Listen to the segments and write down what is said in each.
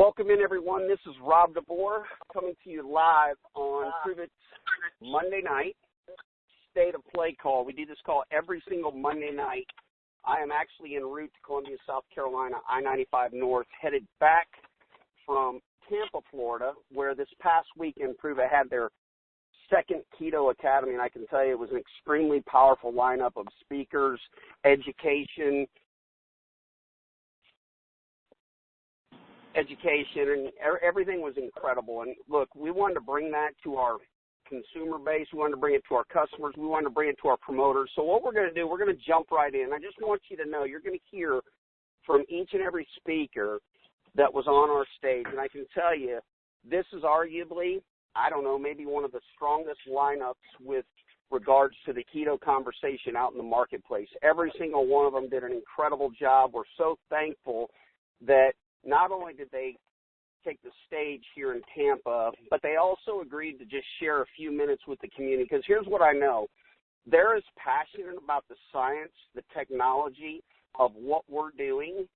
Welcome in, everyone. This is Rob DeBoer coming to you live on Pruvit's Monday night State of Play call. We do this call every single Monday night. I am actually en route to Columbia, South Carolina, I-95 North, headed back from Tampa, Florida, where this past weekend Pruvit had their second Keto Academy, and I can tell you it was an extremely powerful lineup of speakers, education, and everything was incredible. And look, we wanted to bring that to our consumer base. We wanted to bring it to our customers. We wanted to bring it to our promoters. So what we're going to do, we're going to jump right in. I just want you to know you're going to hear from each and every speaker that was on our stage. And I can tell you, this is arguably, I don't know, maybe one of the strongest lineups with regards to the keto conversation out in the marketplace. Every single one of them did an incredible job. We're so thankful that not only did they take the stage here in Tampa, but they also agreed to just share a few minutes with the community. Because here's what I know. They're as passionate about the science, the technology of what we're doing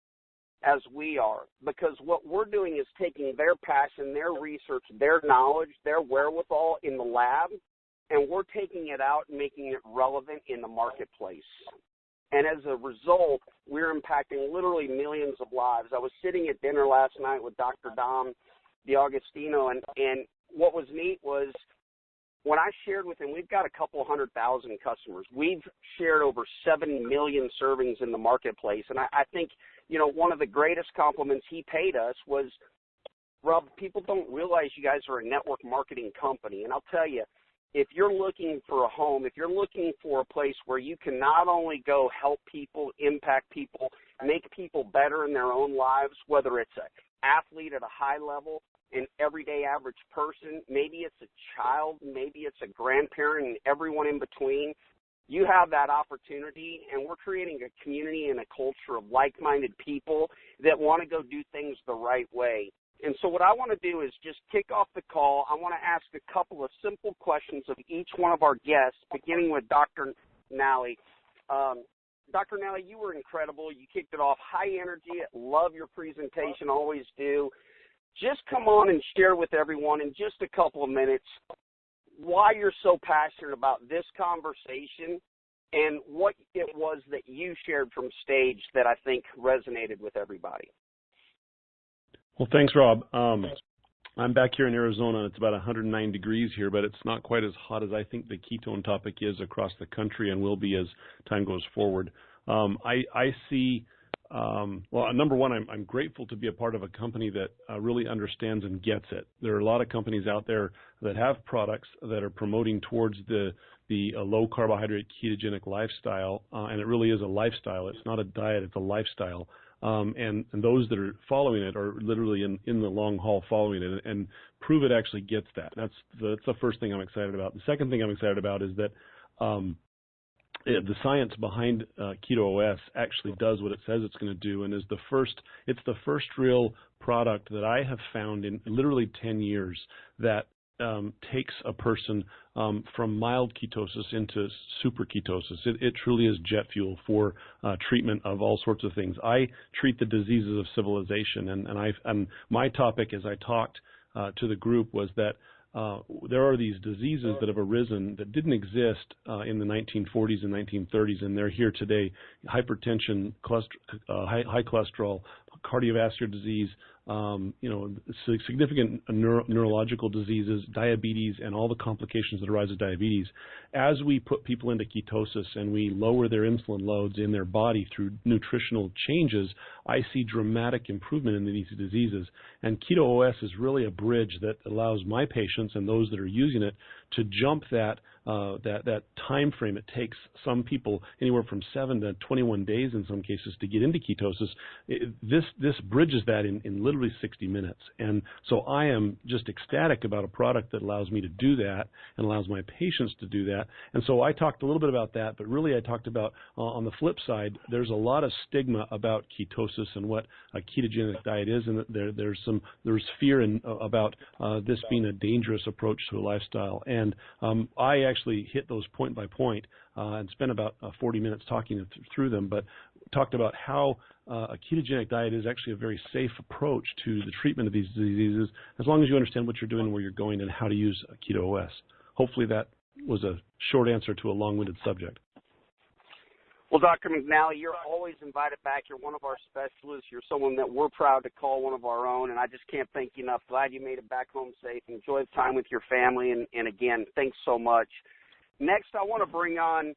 as we are. Because what we're doing is taking their passion, their research, their knowledge, their wherewithal in the lab, and we're taking it out and making it relevant in the marketplace. And as a result, we're impacting literally millions of lives. I was sitting at dinner last night with Dr. Dom DiAugustino, and what was neat was when I shared with him, we've got a couple 100,000 customers. We've shared over 7 million servings in the marketplace. And I think, you know, one of the greatest compliments he paid us was, Rob, people don't realize you guys are a network marketing company. And I'll tell you, if you're looking for a home, if you're looking for a place where you can not only go help people, impact people, make people better in their own lives, whether it's an athlete at a high level, an everyday average person, maybe it's a child, maybe it's a grandparent, and everyone in between, you have that opportunity, and we're creating a community and a culture of like-minded people that want to go do things the right way. And so what I want to do is just kick off the call. I want to ask a couple of simple questions of each one of our guests, beginning with Dr. Nally. Dr. Nally, you were incredible. You kicked it off high energy. Love your presentation, always do. Just come on and share with everyone in just a couple of minutes why you're so passionate about this conversation and what it was that you shared from stage that I think resonated with everybody. Well, thanks, Rob. I'm back here in Arizona, and it's about 109 degrees here, but it's not quite as hot as I think the ketone topic is across the country and will be as time goes forward. I see, well, number one, I'm grateful to be a part of a company that really understands and gets it. There are a lot of companies out there that have products that are promoting towards the low-carbohydrate ketogenic lifestyle, and it really is a lifestyle. It's not a diet, it's a lifestyle. And those that are following it are literally in the long haul following it. And Pruvit actually gets that. That's the first thing I'm excited about. The second thing I'm excited about is that the science behind Keto OS actually does what it says it's going to do, and it's the first real product that I have found in literally 10 years that takes a person from mild ketosis into super ketosis. It truly is jet fuel for treatment of all sorts of things. I treat the diseases of civilization, and my topic as I talked to the group was that there are these diseases that have arisen that didn't exist in the 1940s and 1930s, and they're here today. Hypertension, high cholesterol, cardiovascular disease, significant neurological diseases, diabetes, and all the complications that arise with diabetes. As we put people into ketosis and we lower their insulin loads in their body through nutritional changes, I see dramatic improvement in these diseases. And Keto OS is really a bridge that allows my patients and those that are using it to jump that time frame. It takes some people anywhere from 7 to 21 days in some cases to get into ketosis. This bridges that in literally 60 minutes. And so I am just ecstatic about a product that allows me to do that and allows my patients to do that. And so I talked a little bit about that, but really I talked about on the flip side, there's a lot of stigma about ketosis and what a ketogenic diet is, and there's fear about this being a dangerous approach to a lifestyle. And I actually hit those point by point and spent about 40 minutes talking through them. But talked about how a ketogenic diet is actually a very safe approach to the treatment of these diseases, as long as you understand what you're doing, where you're going, and how to use Keto OS. Hopefully that was a short answer to a long-winded subject. Well, Dr. McNally, you're always invited back. You're one of our specialists. You're someone that we're proud to call one of our own, and I just can't thank you enough. Glad you made it back home safe. Enjoy the time with your family, and again, thanks so much. Next, I want to bring on,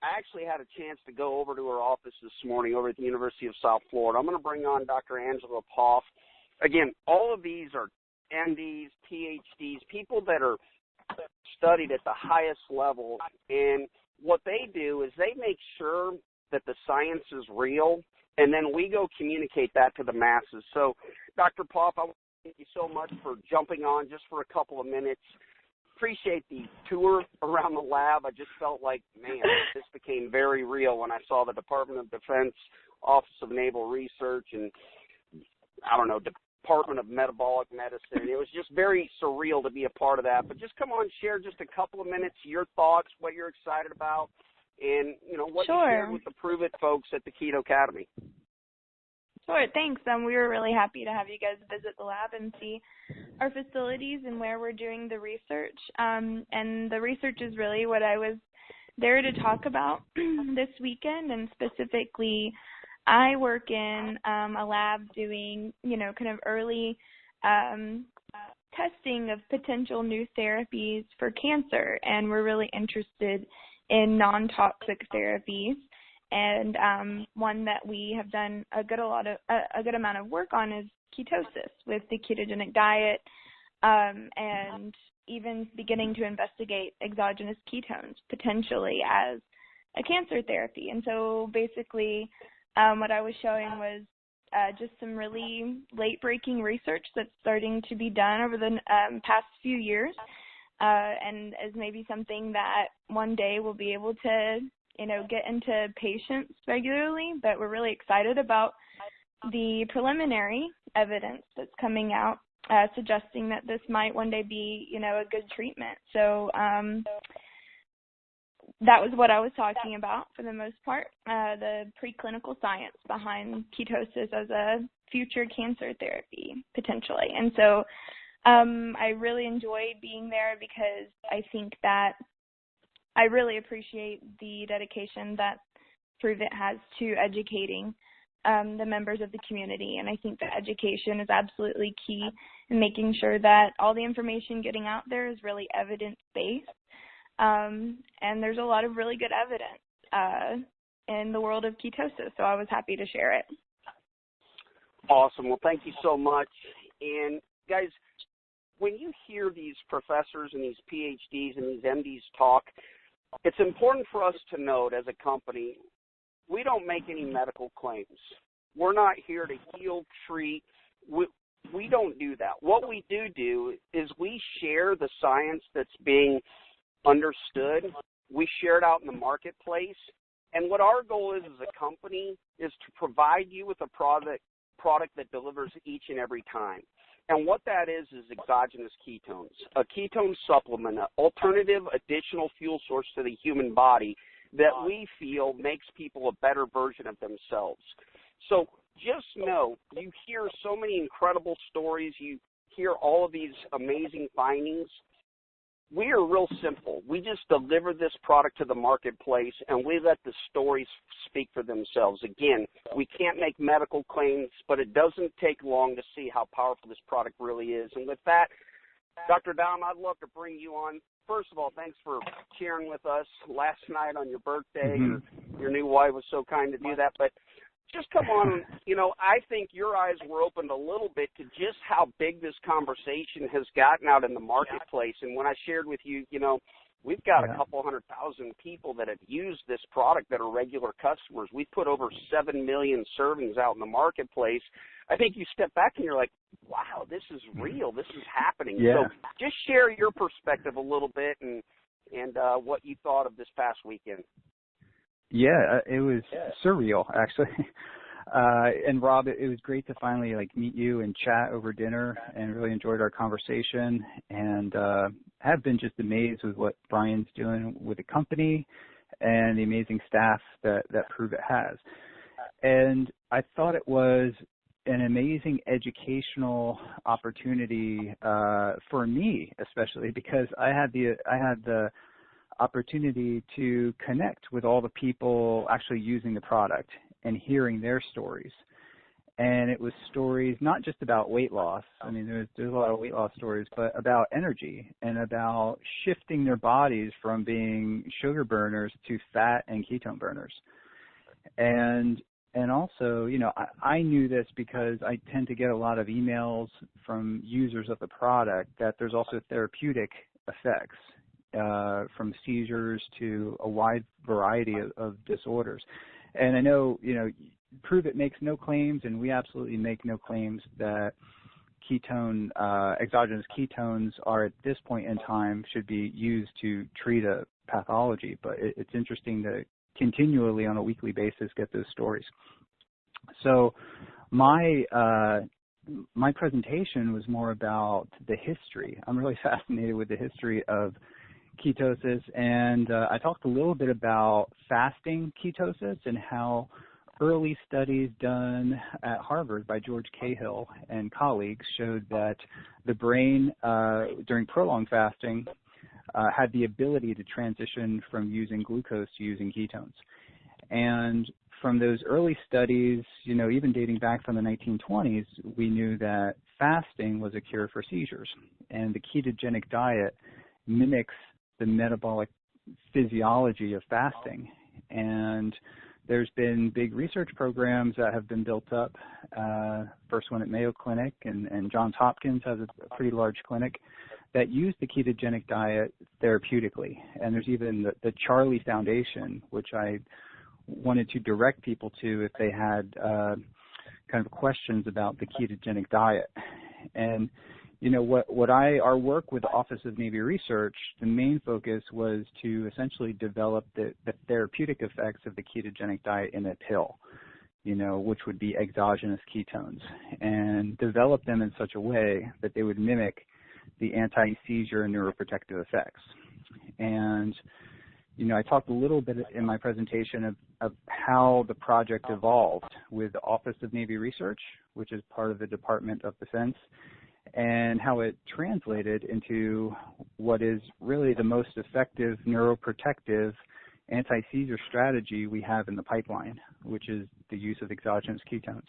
I actually had a chance to go over to her office this morning over at the University of South Florida. I'm going to bring on Dr. Angela Poff. Again, all of these are MDs, PhDs, people that are studied at the highest level, and what they do is they make sure that the science is real, and then we go communicate that to the masses. So, Dr. Poff, I want to thank you so much for jumping on just for a couple of minutes. Appreciate the tour around the lab. I just felt like, man, this became very real when I saw the Department of Defense, Office of Naval Research, and, I don't know, Department of Metabolic Medicine. It was just very surreal to be a part of that. But just come on, share just a couple of minutes, your thoughts, what you're excited about, and, you know, what you shared with the Pruvit folks at the Keto Academy. Sure, thanks. We were really happy to have you guys visit the lab and see our facilities and where we're doing the research. And the research is really what I was there to talk about this weekend, and specifically I work in a lab doing, you know, kind of early testing of potential new therapies for cancer, and we're really interested in non-toxic therapies. And one that we have done a good amount of work on is ketosis with the ketogenic diet, and even beginning to investigate exogenous ketones potentially as a cancer therapy. And so basically what I was showing was just some really late-breaking research that's starting to be done over the past few years, and as maybe something that one day we'll be able to, you know, get into patients regularly. But we're really excited about the preliminary evidence that's coming out, suggesting that this might one day be, you know, a good treatment. So that was what I was talking about for the most part, the preclinical science behind ketosis as a future cancer therapy, potentially. And so I really enjoyed being there because I think that I really appreciate the dedication that Pruvit has to educating the members of the community. And I think that education is absolutely key in making sure that all the information getting out there is really evidence-based. And there's a lot of really good evidence in the world of ketosis, so I was happy to share it. Awesome. Well, thank you so much. And, guys, when you hear these professors and these PhDs and these MDs talk, it's important for us to note as a company, we don't make any medical claims. We're not here to heal, treat. We don't do that. What we do is we share the science that's being understood. We share it out in the marketplace. And what our goal is as a company is to provide you with a product that delivers each and every time. And what that is exogenous ketones, a ketone supplement, an alternative additional fuel source to the human body that we feel makes people a better version of themselves. So just know, you hear so many incredible stories, you hear all of these amazing findings. We are real simple. We just deliver this product to the marketplace, and we let the stories speak for themselves. Again, we can't make medical claims, but it doesn't take long to see how powerful this product really is. And with that, Dr. Dom, I'd love to bring you on. First of all, thanks for sharing with us last night on your birthday. Mm-hmm. Your new wife was so kind to do that. But just come on, you know, I think your eyes were opened a little bit to just how big this conversation has gotten out in the marketplace. And when I shared with you, you know, we've got a couple 100,000 people that have used this product that are regular customers. We put over 7 million servings out in the marketplace. I think you step back and you're like, wow, this is real. This is happening. Yeah. So just share your perspective a little bit and what you thought of this past weekend. Yeah, it was surreal, actually. And Rob, it was great to finally meet you and chat over dinner, and really enjoyed our conversation, and have been just amazed with what Brian's doing with the company and the amazing staff that Pruvit has. And I thought it was an amazing educational opportunity for me, especially because I had the opportunity to connect with all the people actually using the product and hearing their stories. And it was stories not just about weight loss. I mean, there's a lot of weight loss stories, but about energy and about shifting their bodies from being sugar burners to fat and ketone burners. And also, you know, I knew this because I tend to get a lot of emails from users of the product that there's also therapeutic effects from seizures to a wide variety of disorders. And I know, you know, Pruvit makes no claims, and we absolutely make no claims that exogenous ketones are at this point in time should be used to treat a pathology. But it's interesting to continually on a weekly basis get those stories. So my presentation was more about the history. I'm really fascinated with the history of ketosis, and I talked a little bit about fasting ketosis and how early studies done at Harvard by George Cahill and colleagues showed that the brain during prolonged fasting had the ability to transition from using glucose to using ketones. And from those early studies, you know, even dating back from the 1920s, we knew that fasting was a cure for seizures. And the ketogenic diet mimics the metabolic physiology of fasting. And there's been big research programs that have been built up. First one at Mayo Clinic, and Johns Hopkins has a pretty large clinic that use the ketogenic diet therapeutically. And there's even the Charlie Foundation, which I wanted to direct people to if they had kind of questions about the ketogenic diet. And you know, our work with the Office of Navy Research, the main focus was to essentially develop the therapeutic effects of the ketogenic diet in a pill, you know, which would be exogenous ketones, and develop them in such a way that they would mimic the anti-seizure and neuroprotective effects. And, you know, I talked a little bit in my presentation of how the project evolved with the Office of Navy Research, which is part of the Department of Defense, and how it translated into what is really the most effective neuroprotective anti-seizure strategy we have in the pipeline, which is the use of exogenous ketones.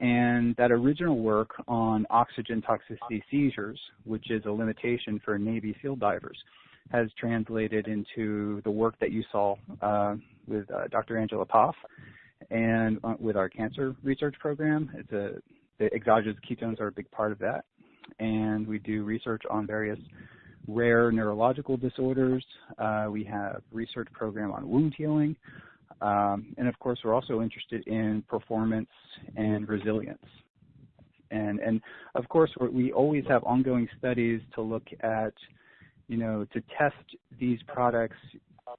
And that original work on oxygen toxicity seizures, which is a limitation for Navy field divers, has translated into the work that you saw with Dr. Angela Poff and with our cancer research program. The exogenous ketones are a big part of that. And we do research on various rare neurological disorders. We have research program on wound healing. And of course, we're also interested in performance and resilience. And of course, we always have ongoing studies to look at, you know, to test these products,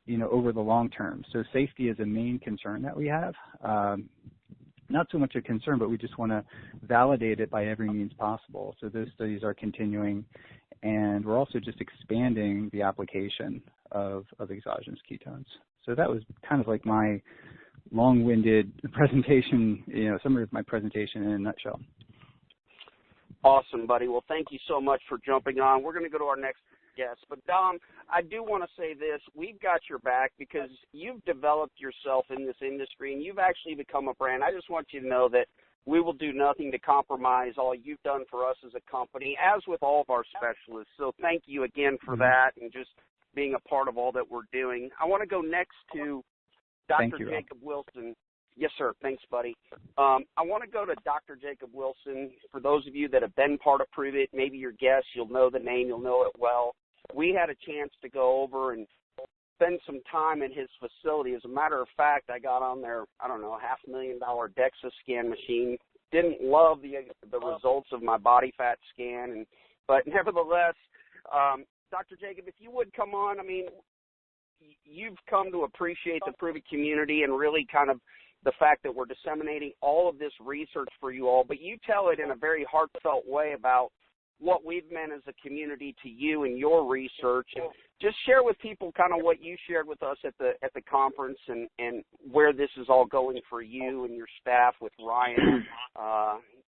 you know, over the long term. So safety is a main concern that we have. Not so much a concern, but we just want to validate it by every means possible. So those studies are continuing, and we're also just expanding the application of exogenous ketones. So that was kind of like my long-winded presentation, you know, summary of my presentation in a nutshell. Awesome, buddy. Well, thank you so much for jumping on. We're going to go to our next guest. But, Dom, I do want to say this. We've got your back because you've developed yourself in this industry, and you've actually become a brand. I just want you to know that we will do nothing to compromise all you've done for us as a company, as with all of our specialists. So thank you again for that and just being a part of all that we're doing. I want to go next to Dr. Jacob Wilson. Yes, sir. Thanks, buddy. I want to go to Dr. Jacob Wilson. For those of you that have been part of Pruvit, maybe your guests, you'll know the name, you'll know it well. We had a chance to go over and spend some time in his facility. As a matter of fact, I got on their, $500,000 DEXA scan machine. Didn't love the results of my body fat scan, but nevertheless, Dr. Jacob, if you would come on, I mean, you've come to appreciate the Pruvit community and really kind of the fact that we're disseminating all of this research for you all, but you tell it in a very heartfelt way about what we've meant as a community to you and your research, and just share with people kind of what you shared with us at the conference and where this is all going for you and your staff with Ryan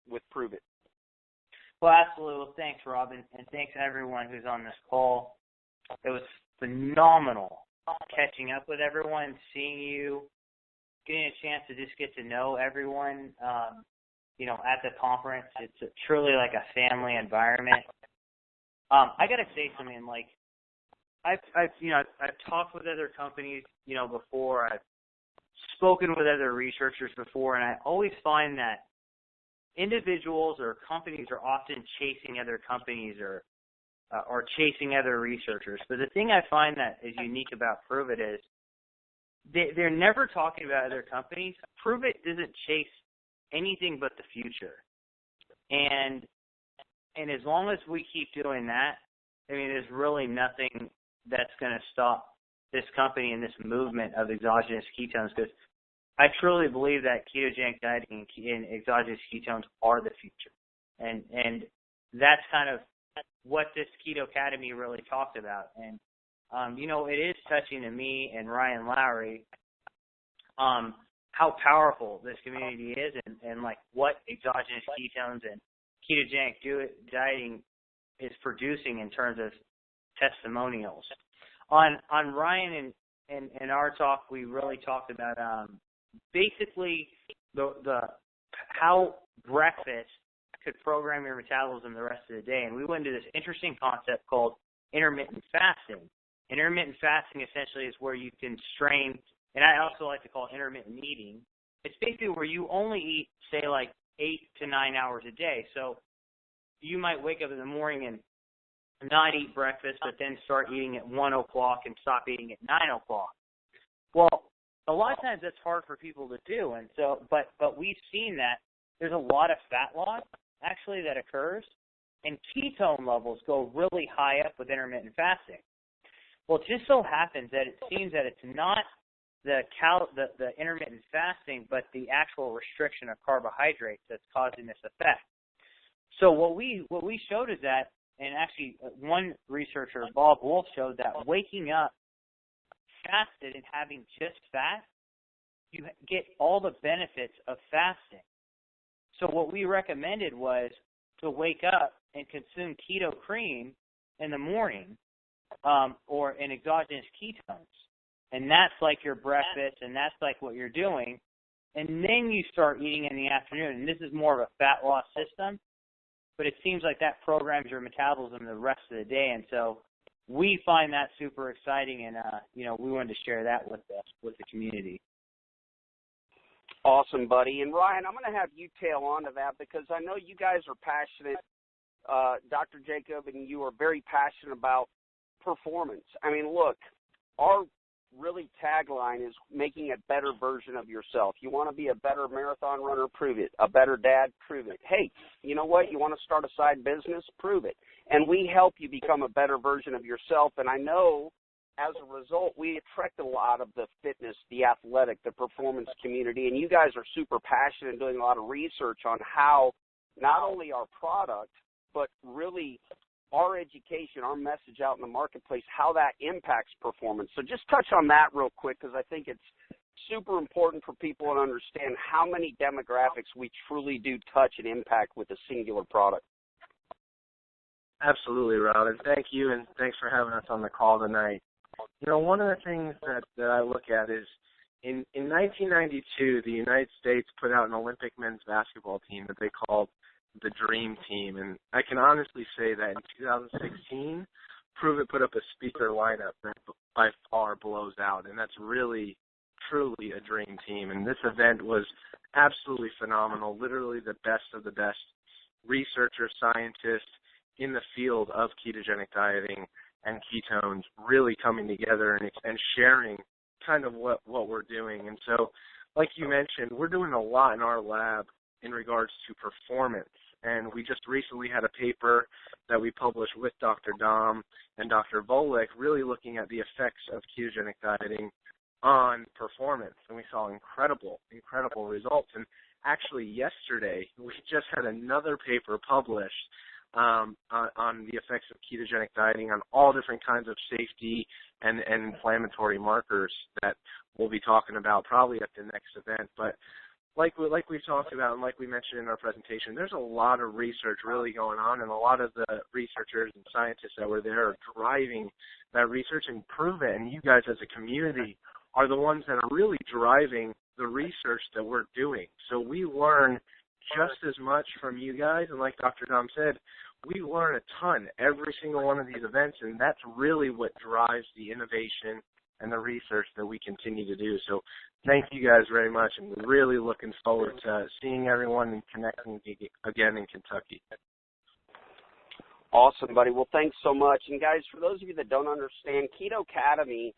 with Pruvit. Well, absolutely. Well, thanks, Robin, and thanks everyone who's on this call. It was phenomenal catching up with everyone, seeing you, getting a chance to just get to know everyone, at the conference. It's truly like a family environment. I got to say something, like, I've talked with other companies, before. I've spoken with other researchers before, and I always find that individuals or companies are often chasing other companies or chasing other researchers. But the thing I find that is unique about Pruvit is they're never talking about other companies. Pruvit doesn't chase anything but the future. And as long as we keep doing that, I mean, there's really nothing that's going to stop this company and this movement of exogenous ketones, because I truly believe that ketogenic dieting and exogenous ketones are the future. And that's kind of what this Keto Academy really talked about. And, it is touching to me and Ryan Lowry how powerful this community is and like what exogenous ketones and ketogenic dieting is producing in terms of testimonials. On Ryan and our talk, we really talked about basically the how breakfast could program your metabolism the rest of the day. And we went into this interesting concept called intermittent fasting. Intermittent fasting essentially is where you can strain, and I also like to call it intermittent eating. It's basically where you only eat, say, like 8 to 9 hours a day. So you might wake up in the morning and not eat breakfast, but then start eating at 1 o'clock and stop eating at 9 o'clock. Well, a lot of times that's hard for people to do, and so, but we've seen that there's a lot of fat loss actually that occurs, and ketone levels go really high up with intermittent fasting. Well, it just so happens that it seems that it's not the intermittent fasting, but the actual restriction of carbohydrates that's causing this effect. So what we showed is that, and actually one researcher, Bob Wolf, showed that waking up fasted and having just fat, you get all the benefits of fasting. So what we recommended was to wake up and consume keto cream in the morning or in exogenous ketones. And that's like your breakfast, and that's like what you're doing. And then you start eating in the afternoon. And this is more of a fat loss system, but it seems like that programs your metabolism the rest of the day. And so we find that super exciting, and we wanted to share that with the community. Awesome, buddy. And Ryan, I'm going to have you tail on to that because I know you guys are passionate. Dr. Jacob and you are very passionate about performance. I mean, look, our really tagline is making a better version of yourself. You want to be a better marathon runner? Prove it. A better dad? Prove it. Hey, you know what? You want to start a side business? Prove it. And we help you become a better version of yourself. And I know as a result, we attract a lot of the fitness, the athletic, the performance community. And you guys are super passionate and doing a lot of research on how not only our product, but really our education, our message out in the marketplace, how that impacts performance. So just touch on that real quick because I think it's super important for people to understand how many demographics we truly do touch and impact with a singular product. Absolutely, Robin. Thank you, and thanks for having us on the call tonight. One of the things that I look at is in 1992, the United States put out an Olympic men's basketball team that they called the Dream Team, and I can honestly say that in 2016, Pruvit put up a speaker lineup that by far blows out, and that's really, truly a dream team. And this event was absolutely phenomenal, literally the best of the best researchers, scientists in the field of ketogenic dieting and ketones really coming together and sharing kind of what we're doing. And so, like you mentioned, we're doing a lot in our lab in regards to performance. And we just recently had a paper that we published with Dr. Dom and Dr. Volek really looking at the effects of ketogenic dieting on performance. And we saw incredible results. And actually yesterday, we just had another paper published on the effects of ketogenic dieting on all different kinds of safety and inflammatory markers that we'll be talking about probably at the next event. But like we've talked about and like we mentioned in our presentation, there's a lot of research really going on, and a lot of the researchers and scientists that were there are driving that research and Pruvit. And you guys as a community are the ones that are really driving the research that we're doing. So we learn just as much from you guys, and like Dr. Dom said, we learn a ton every single one of these events, and that's really what drives the innovation and the research that we continue to do. So thank you guys very much, and we're really looking forward to seeing everyone and connecting again in Kentucky. Awesome, buddy. Well, thanks so much. And guys, for those of you that don't understand, Keto Academy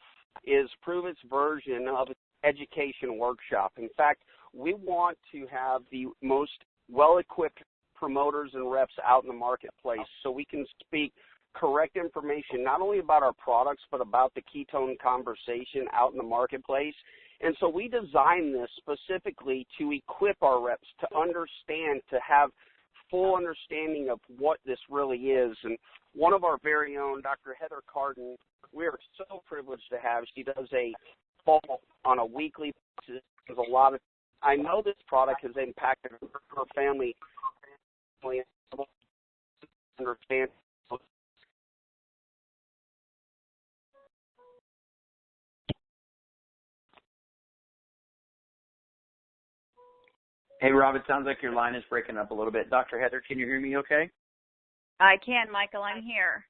is Pruvit's version of an education workshop. In fact, we want to have the most well-equipped promoters and reps out in the marketplace so we can speak correct information not only about our products but about the ketone conversation out in the marketplace. And so we designed this specifically to equip our reps to understand, to have full understanding of what this really is. And one of our very own, Dr. Heather Carden, we are so privileged to have. She does a call on a weekly basis. There's a lot of, I know this product has impacted her family. Understand. Hey, Rob, it sounds like your line is breaking up a little bit. Dr. Heather, can you hear me okay? I can, Michael. I'm here.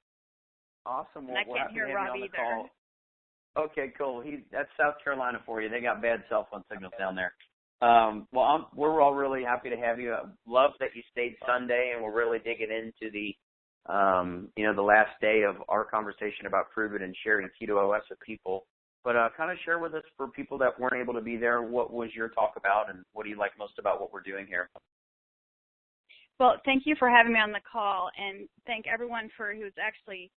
Awesome. Well, and I can't hear Rob either. Call. Okay, cool. That's South Carolina for you. They got bad cell phone signals down there. We're all really happy to have you. I love that you stayed Sunday, and we're really digging into the last day of our conversation about Pruvit and sharing Keto OS with people. But kind of share with us, for people that weren't able to be there, what was your talk about, and what do you like most about what we're doing here? Well, thank you for having me on the call, and thank everyone who's actually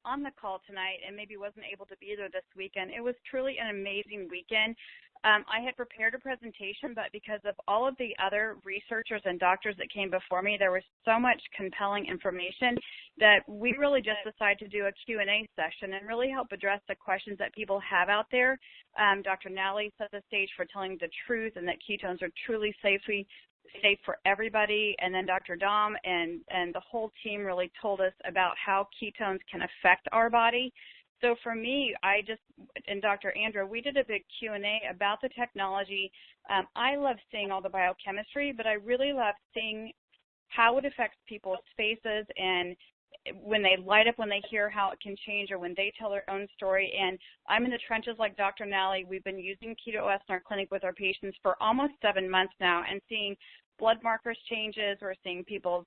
on the call tonight and maybe wasn't able to be there this weekend. It was truly an amazing weekend. I had prepared a presentation, but because of all of the other researchers and doctors that came before me, there was so much compelling information that we really just decided to do a Q&A session and really help address the questions that people have out there. Dr. Nally set the stage for telling the truth and that ketones are truly safe for everybody, and then Dr. Dom and the whole team really told us about how ketones can affect our body. So for me, and Dr. Andrew, we did a big Q&A about the technology. I love seeing all the biochemistry, but I really love seeing how it affects people's faces and when they light up, when they hear how it can change, or when they tell their own story. And I'm in the trenches like Dr. Nally. We've been using Keto OS in our clinic with our patients for almost 7 months now and seeing blood markers changes. We're seeing people's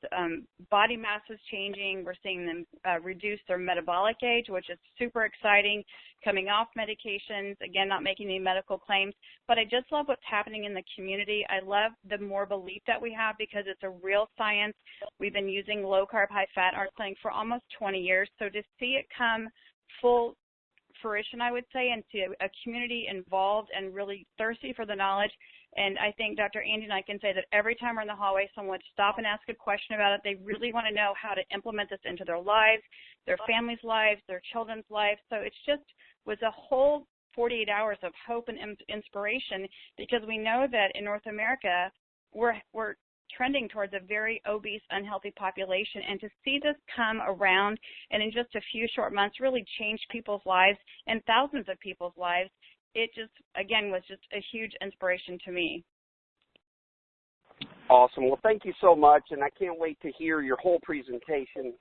body masses changing. We're seeing them reduce their metabolic age, which is super exciting, coming off medications, again, not making any medical claims. But I just love what's happening in the community. I love the more belief that we have because it's a real science. We've been using low-carb, high-fat in our clinic for almost 20 years. So to see it come full fruition, I would say, and see a community involved and really thirsty for the knowledge. And I think Dr. Andy and I can say that every time we're in the hallway, someone would stop and ask a question about it. They really want to know how to implement this into their lives, their families' lives, their children's lives. So it's just was a whole 48 hours of hope and inspiration, because we know that in North America, we're trending towards a very obese, unhealthy population. And to see this come around and in just a few short months really change people's lives and thousands of people's lives, it just, again, was just a huge inspiration to me. Awesome. Well, thank you so much, and I can't wait to hear your whole presentation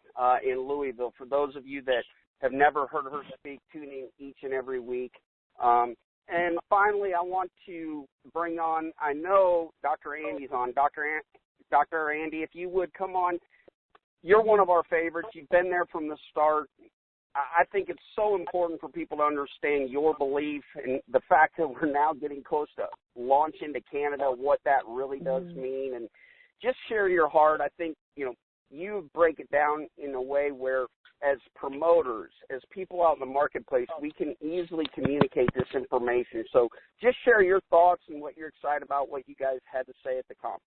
in Louisville. For those of you that have never heard her speak, tune in each and every week. And finally, I want to bring on, I know Dr. Andy's on. Dr. Andy, if you would come on. You're one of our favorites. You've been there from the start. I think it's so important for people to understand your belief and the fact that we're now getting close to launch into Canada, what that really does mean, and just share your heart. I think, you break it down in a way where as promoters, as people out in the marketplace, we can easily communicate this information. So just share your thoughts and what you're excited about, what you guys had to say at the conference.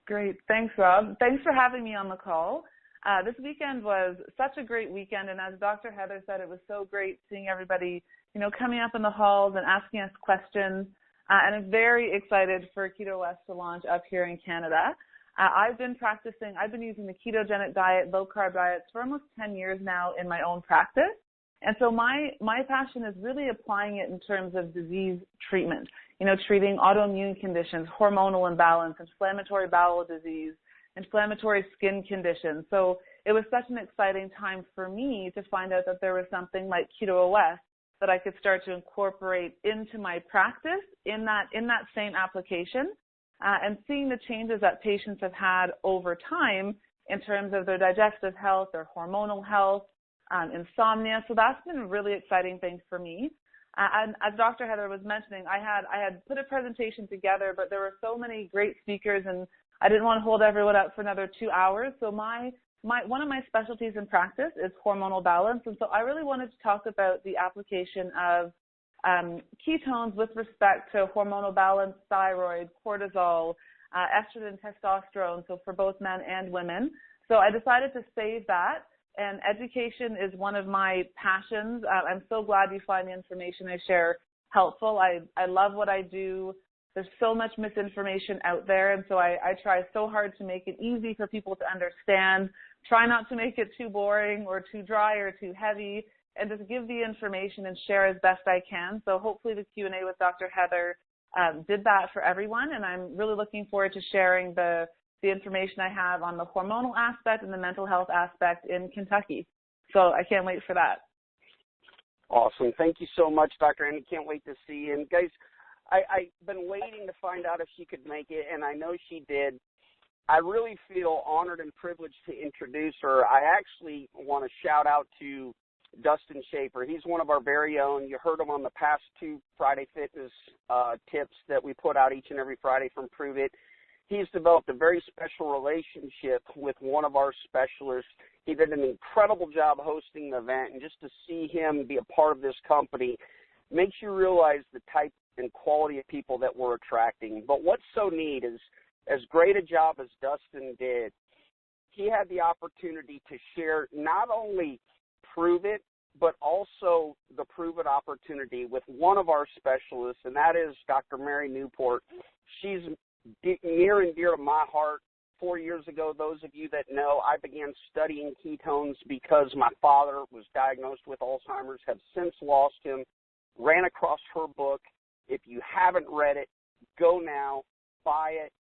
Great. Thanks, Rob. Thanks for having me on the call. This weekend was such a great weekend, and as Dr. Heather said, it was so great seeing everybody, coming up in the halls and asking us questions. And I'm very excited for Keto OS to launch up here in Canada. I've been using the ketogenic diet, low-carb diets for almost 10 years now in my own practice. And so my passion is really applying it in terms of disease treatment, treating autoimmune conditions, hormonal imbalance, inflammatory bowel disease, inflammatory skin conditions. So it was such an exciting time for me to find out that there was something like Keto OS that I could start to incorporate into my practice in that same application, and seeing the changes that patients have had over time in terms of their digestive health, their hormonal health, insomnia. So that's been a really exciting thing for me. And as Dr. Heather was mentioning, I had put a presentation together, but there were so many great speakers, and I didn't want to hold everyone up for another 2 hours. So one of my specialties in practice is hormonal balance, and so I really wanted to talk about the application of ketones with respect to hormonal balance, thyroid, cortisol, estrogen, testosterone, so for both men and women. So I decided to save that, and education is one of my passions. I'm so glad you find the information I share helpful. I love what I do. There's so much misinformation out there, and so I try so hard to make it easy for people to understand, try not to make it too boring or too dry or too heavy, and just give the information and share as best I can. So hopefully the Q&A with Dr. Heather did that for everyone, and I'm really looking forward to sharing the information I have on the hormonal aspect and the mental health aspect in Kentucky. So I can't wait for that. Awesome. Thank you so much, Dr. Annie. Can't wait to see you. And guys, I've been waiting to find out if she could make it, and I know she did. I really feel honored and privileged to introduce her. I actually want to shout out to Dustin Schaefer. He's one of our very own. You heard him on the past 2 Friday Fitness tips that we put out each and every Friday from Pruvit. He's developed a very special relationship with one of our specialists. He did an incredible job hosting the event, and just to see him be a part of this company makes you realize the type and quality of people that we're attracting. But what's so neat is, as great a job as Dustin did, he had the opportunity to share not only Pruvit, but also the Pruvit opportunity with one of our specialists, and that is Dr. Mary Newport. She's near and dear to my heart. 4 years ago, those of you that know, I began studying ketones because my father was diagnosed with Alzheimer's, have since lost him, ran across her book. If you haven't read it, go now, buy it.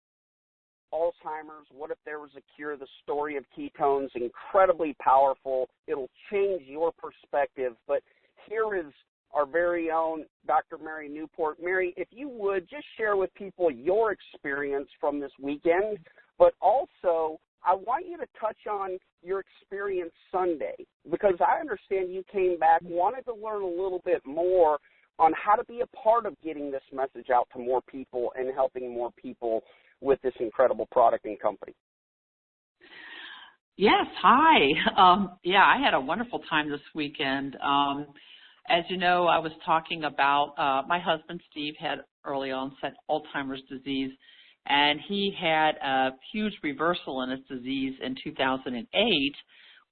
Alzheimer's, What If There Was a Cure? The Story of Ketones, incredibly powerful. It'll change your perspective. But here is our very own Dr. Mary Newport. Mary, if you would, just share with people your experience from this weekend, but also I want you to touch on your experience Sunday, because I understand you came back, wanted to learn a little bit more on how to be a part of getting this message out to more people and helping more people with this incredible product and company. Yes, hi. I had a wonderful time this weekend. As you know, I was talking about my husband, Steve, had early onset Alzheimer's disease, and he had a huge reversal in his disease in 2008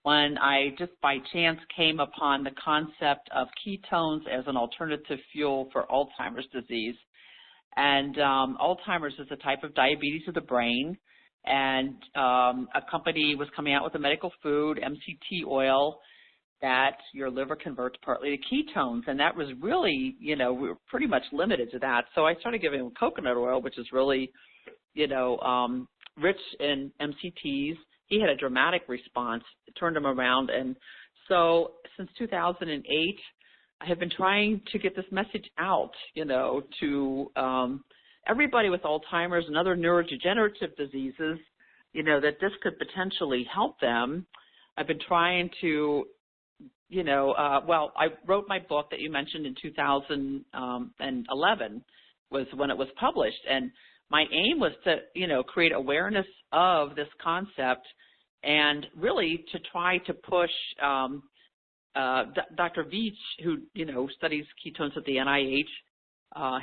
when I just by chance came upon the concept of ketones as an alternative fuel for Alzheimer's disease. And Alzheimer's is a type of diabetes of the brain, and a company was coming out with a medical food, MCT oil, that your liver converts partly to ketones, and that was really, we were pretty much limited to that. So I started giving him coconut oil, which is really, rich in MCTs. He had a dramatic response. It turned him around, and so since 2008, I have been trying to get this message out, to everybody with Alzheimer's and other neurodegenerative diseases, that this could potentially help them. I've been trying to, I wrote my book that you mentioned in 2011 was when it was published, and my aim was to, create awareness of this concept and really to try to push Dr. Veach, who, studies ketones at the NIH,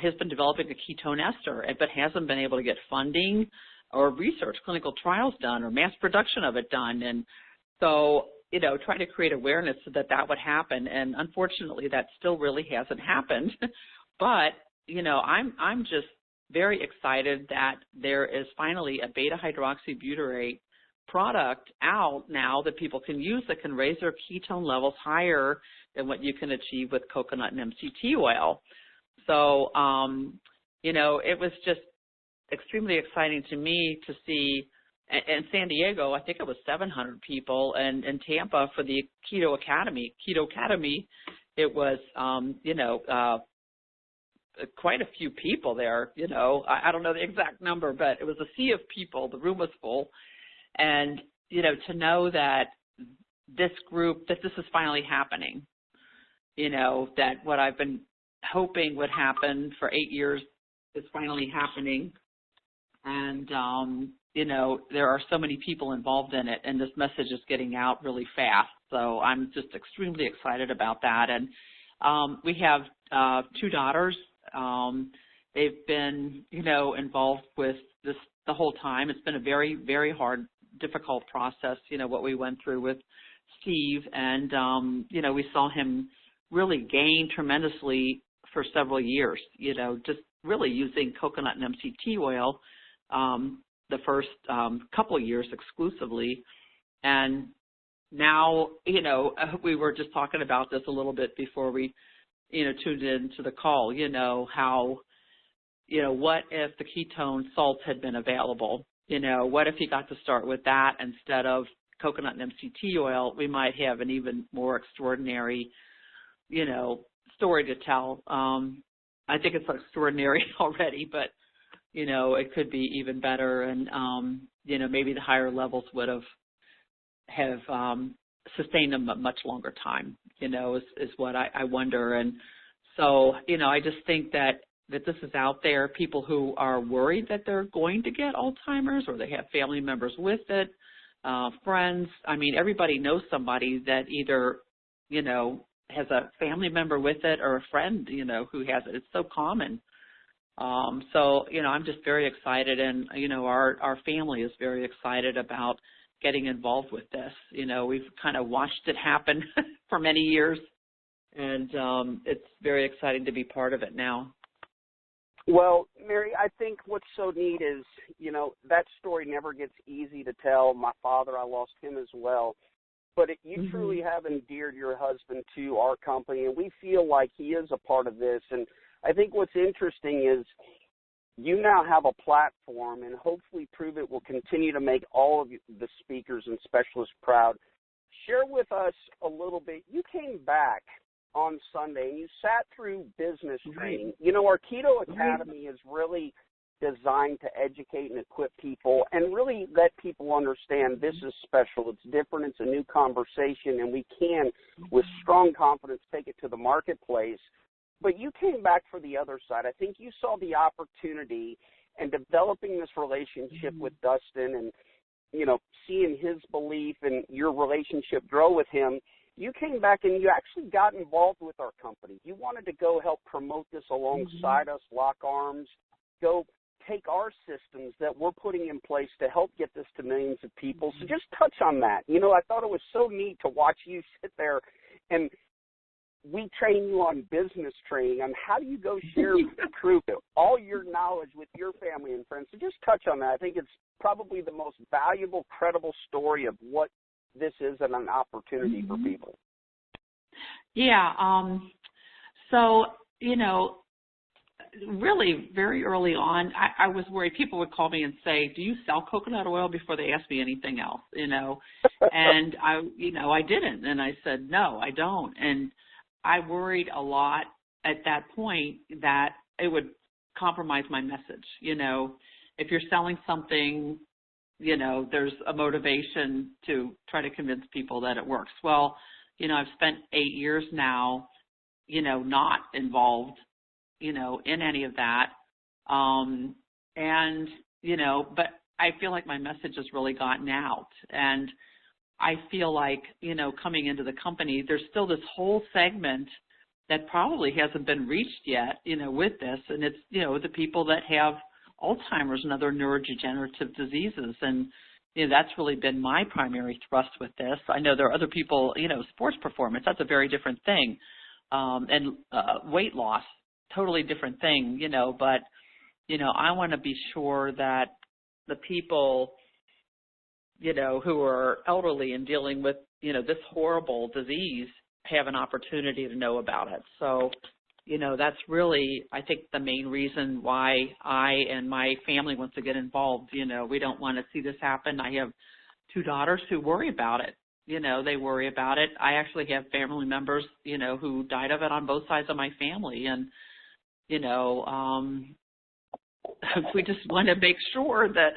has been developing a ketone ester, but hasn't been able to get funding or research, clinical trials done, or mass production of it done. And So, trying to create awareness so that would happen. And unfortunately, that still really hasn't happened. But, I'm just very excited that there is finally a beta-hydroxybutyrate product out now that people can use that can raise their ketone levels higher than what you can achieve with coconut and MCT oil. So, it was just extremely exciting to me to see in San Diego, I think it was 700 people, and in Tampa for the Keto Academy. Keto Academy, it was, quite a few people there, I don't know the exact number, but it was a sea of people. The room was full. And, to know that this is finally happening, that what I've been hoping would happen for 8 years is finally happening. And, there are so many people involved in it, and this message is getting out really fast. So I'm just extremely excited about that. And we have 2 daughters. They've been, involved with this the whole time. It's been a very, very hard, difficult process, what we went through with Steve. And, we saw him really gain tremendously for several years, just really using coconut and MCT oil the first couple of years exclusively. And now, we were just talking about this a little bit before we, tuned into the call, how, what if the ketone salts had been available? What if you got to start with that instead of coconut and MCT oil? We might have an even more extraordinary, story to tell. I think it's extraordinary already, but, it could be even better. And, maybe the higher levels would have sustained them a much longer time, is what I wonder. And so, I just think that this is out there, people who are worried that they're going to get Alzheimer's or they have family members with it, friends. I mean, everybody knows somebody that either, has a family member with it or a friend, who has it. It's so common. So, I'm just very excited, and, our family is very excited about getting involved with this. We've kind of watched it happen for many years, and it's very exciting to be part of it now. Well, Mary, I think what's so neat is, that story never gets easy to tell. My father, I lost him as well. But you truly have endeared your husband to our company, and we feel like he is a part of this. And I think what's interesting is you now have a platform, and hopefully Pruvit will continue to make all of the speakers and specialists proud. Share with us a little bit. You came back on Sunday, and you sat through business training. Our Keto Academy is really designed to educate and equip people and really let people understand this is special. It's different. It's a new conversation, and we can, with strong confidence, take it to the marketplace. But you came back for the other side. I think you saw the opportunity and developing this relationship with Dustin and, seeing his belief and your relationship grow with him. You came back and you actually got involved with our company. You wanted to go help promote this alongside us, lock arms, go take our systems that we're putting in place to help get this to millions of people. So just touch on that. I thought it was so neat to watch you sit there, and we train you on business training, on how do you go share all your knowledge with your family and friends. So just touch on that. I think it's probably the most valuable, credible story of what this is and an opportunity for people. Yeah. So, really very early on, I was worried. People would call me and say, do you sell coconut oil, before they asked me anything else, and I didn't. And I said, no, I don't. And I worried a lot at that point that it would compromise my message. If you're selling something, there's a motivation to try to convince people that it works. Well, I've spent 8 years now, not involved, in any of that. But I feel like my message has really gotten out. And I feel like, coming into the company, there's still this whole segment that probably hasn't been reached yet, with this. And it's, the people that have Alzheimer's and other neurodegenerative diseases. And, that's really been my primary thrust with this. I know there are other people, sports performance, that's a very different thing. And weight loss, totally different thing, but, I want to be sure that the people, who are elderly and dealing with, this horrible disease have an opportunity to know about it. So, that's really, I think, the main reason why I and my family wants to get involved. We don't want to see this happen. I have 2 daughters who worry about it. They worry about it. I actually have family members, who died of it on both sides of my family. And, we just want to make sure that,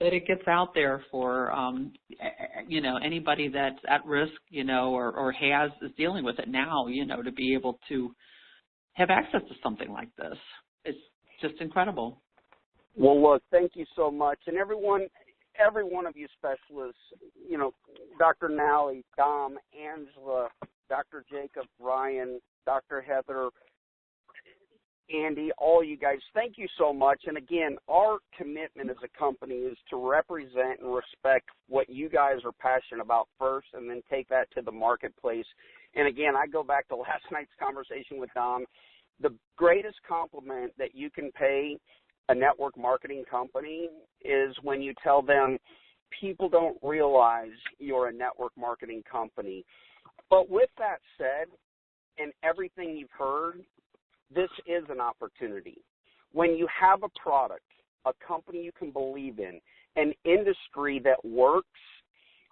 that it gets out there for, anybody that's at risk, or is dealing with it now, to be able to have access to something like this. It's just incredible. Well, look, thank you so much. And every one of you specialists, Dr. Nally, Dom, Angela, Dr. Jacob, Ryan, Dr. Heather, Andy, all you guys, thank you so much. And again, our commitment as a company is to represent and respect what you guys are passionate about first, and then take that to the marketplace. And again, I go back to last night's conversation with Dom. The greatest compliment that you can pay a network marketing company is when you tell them people don't realize you're a network marketing company. But with that said, and everything you've heard, this is an opportunity. When you have a product, a company you can believe in, an industry that works,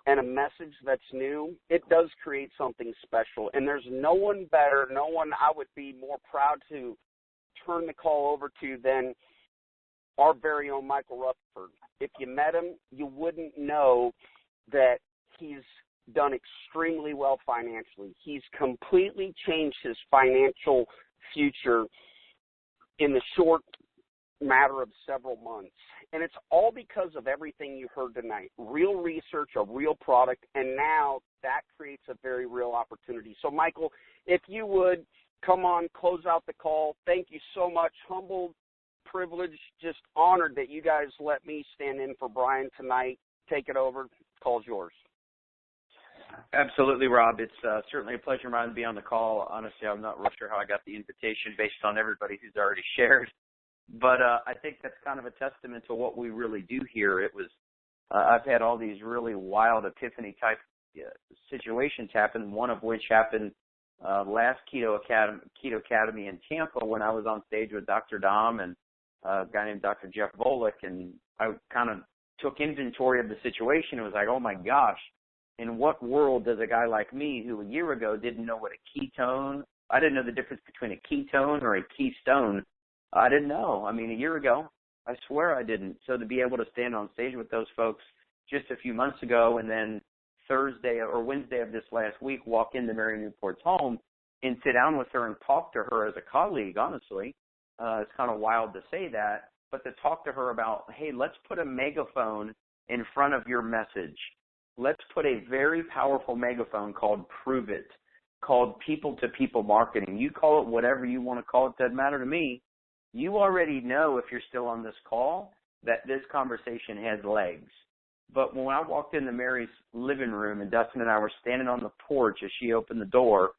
and a message that's new, it does create something special. And there's no one better, no one I would be more proud to turn the call over to than our very own Michael Rutherford. If you met him, you wouldn't know that he's done extremely well financially. He's completely changed his financial future in the short matter of several months. And it's all because of everything you heard tonight. Real research, a real product, and now that creates a very real opportunity. So, Michael, if you would, come on, close out the call. Thank you so much. Humbled, privileged, just honored that you guys let me stand in for Brian tonight. Take it over. Call's yours. Absolutely, Rob. It's certainly a pleasure of mine to be on the call. Honestly, I'm not real sure how I got the invitation based on everybody who's already shared. But I think that's kind of a testament to what we really do here. It was I've had all these really wild epiphany-type situations happen, one of which happened last Keto Academy in Tampa when I was on stage with Dr. Dom and a guy named Dr. Jeff Volek, and I kind of took inventory of the situation and was like, oh, my gosh, in what world does a guy like me who a year ago didn't know what a ketone, I didn't know the difference between a ketone or a keystone. I didn't know. I mean, a year ago, I swear I didn't. So to be able to stand on stage with those folks just a few months ago and then Thursday or Wednesday of this last week walk into Mary Newport's home and sit down with her and talk to her as a colleague, honestly, it's kind of wild to say that, but to talk to her about, hey, let's put a megaphone in front of your message. Let's put a very powerful megaphone called Pruvit, called people-to-people marketing. You call it whatever you want to call it, doesn't matter to me. You already know, if you're still on this call, that this conversation has legs. But when I walked into Mary's living room and Dustin and I were standing on the porch as she opened the door,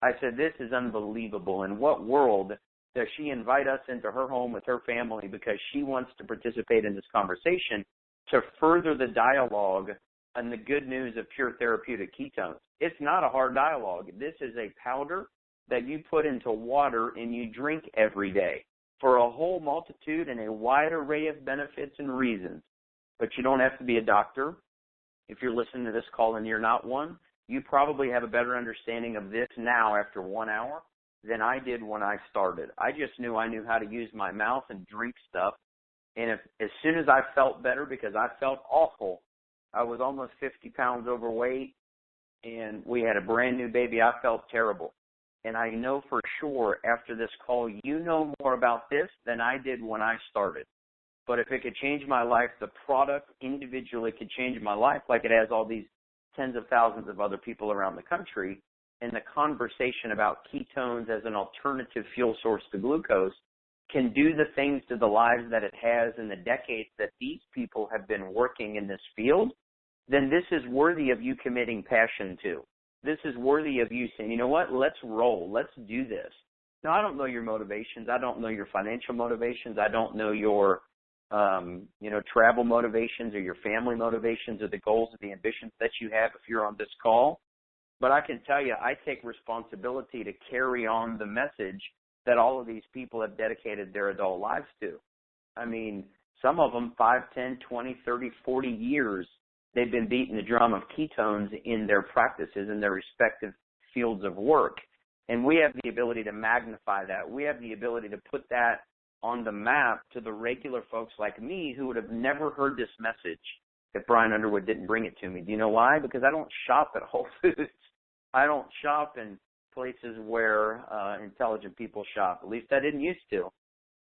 I said, this is unbelievable. In what world does she invite us into her home with her family because she wants to participate in this conversation to further the dialogue and the good news of pure therapeutic ketones? It's not a hard dialogue. This is a powder that you put into water and you drink every day for a whole multitude and a wide array of benefits and reasons. But you don't have to be a doctor. If you're listening to this call and you're not one, you probably have a better understanding of this now after 1 hour than I did when I started. I just knew I knew how to use my mouth and drink stuff. And as soon as I felt better, because I felt awful, I was almost 50 pounds overweight, and we had a brand new baby. I felt terrible. And I know for sure after this call, you know more about this than I did when I started. But if it could change my life, the product individually could change my life like it has all these tens of thousands of other people around the country. And the conversation about ketones as an alternative fuel source to glucose can do the things to the lives that it has in the decades that these people have been working in this field, then this is worthy of you committing passion to. This is worthy of you saying, you know what, let's roll, let's do this. Now, I don't know your motivations. I don't know your financial motivations. I don't know your, travel motivations or your family motivations or the goals or the ambitions that you have if you're on this call. But I can tell you, I take responsibility to carry on the message that all of these people have dedicated their adult lives to. I mean, some of them 5, 10, 20, 30, 40 years, they've been beating the drum of ketones in their practices, in their respective fields of work. And we have the ability to magnify that. We have the ability to put that on the map to the regular folks like me who would have never heard this message if Brian Underwood didn't bring it to me. Do you know why? Because I don't shop at Whole Foods. I don't shop in places where intelligent people shop. At least I didn't used to.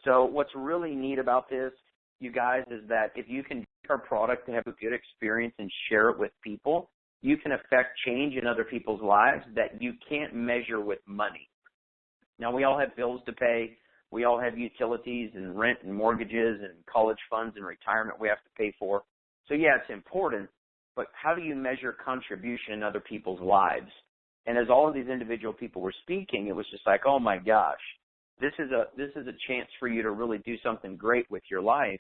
So what's really neat about this, you guys, is that if you can take our product to have a good experience and share it with people, you can affect change in other people's lives that you can't measure with money. Now, we all have bills to pay. We all have utilities and rent and mortgages and college funds and retirement we have to pay for. So, yeah, it's important, but how do you measure contribution in other people's lives? And as all of these individual people were speaking, it was just like, oh, my gosh, this is a chance for you to really do something great with your life.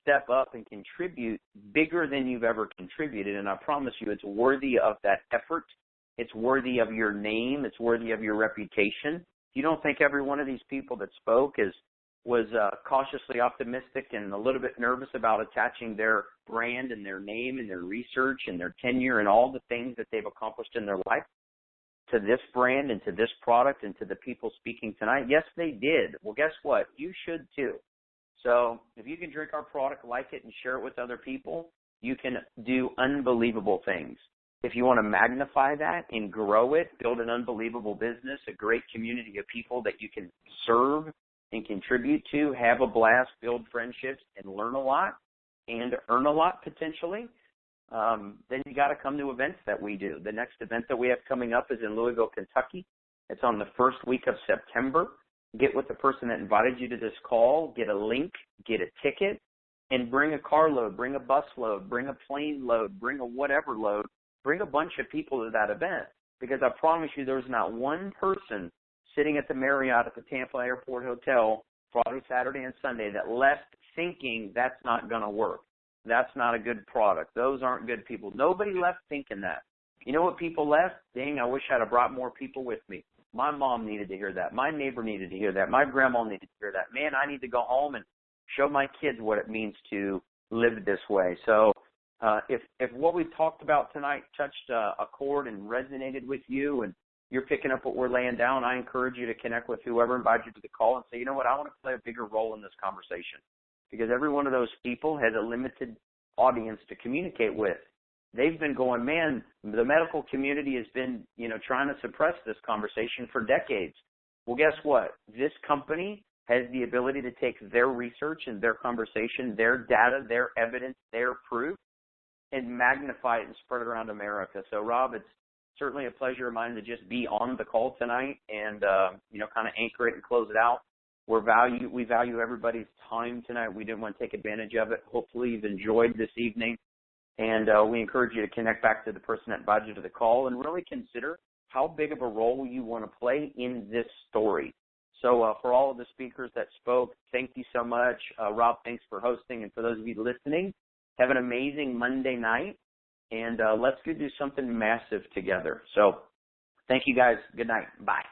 Step up and contribute bigger than you've ever contributed. And I promise you, it's worthy of that effort. It's worthy of your name. It's worthy of your reputation. You don't think every one of these people that spoke was cautiously optimistic and a little bit nervous about attaching their brand and their name and their research and their tenure and all the things that they've accomplished in their life to this brand and to this product and to the people speaking tonight? Yes, they did. Well, guess what? You should too. So if you can drink our product, like it, and share it with other people, you can do unbelievable things. If you want to magnify that and grow it, build an unbelievable business, a great community of people that you can serve and contribute to, have a blast, build friendships, and learn a lot and earn a lot potentially, then you got to come to events that we do. The next event that we have coming up is in Louisville, Kentucky. It's on the first week of September. Get with the person that invited you to this call, get a link, get a ticket, and bring a carload, bring a bus load, bring a plane load, bring a whatever load. Bring a bunch of people to that event, because I promise you there's not one person sitting at the Marriott at the Tampa Airport Hotel Friday, Saturday, and Sunday that left thinking that's not going to work. That's not a good product. Those aren't good people. Nobody left thinking that. You know what people left? Dang, I wish I'd have brought more people with me. My mom needed to hear that. My neighbor needed to hear that. My grandma needed to hear that. Man, I need to go home and show my kids what it means to live this way. So if what we talked about tonight touched a chord and resonated with you and you're picking up what we're laying down, I encourage you to connect with whoever invited you to the call and say, you know what, I want to play a bigger role in this conversation, because every one of those people has a limited audience to communicate with. They've been going, man, the medical community has been, trying to suppress this conversation for decades. Well, guess what? This company has the ability to take their research and their conversation, their data, their evidence, their proof, and magnify it and spread it around America. So, Rob, it's certainly a pleasure of mine to just be on the call tonight and, kind of anchor it and close it out. We value everybody's time tonight. We didn't want to take advantage of it. Hopefully you've enjoyed this evening, and we encourage you to connect back to the person that invited you to the call and really consider how big of a role you want to play in this story. So for all of the speakers that spoke, thank you so much. Rob, thanks for hosting, and for those of you listening, have an amazing Monday night, and let's go do something massive together. So thank you, guys. Good night. Bye.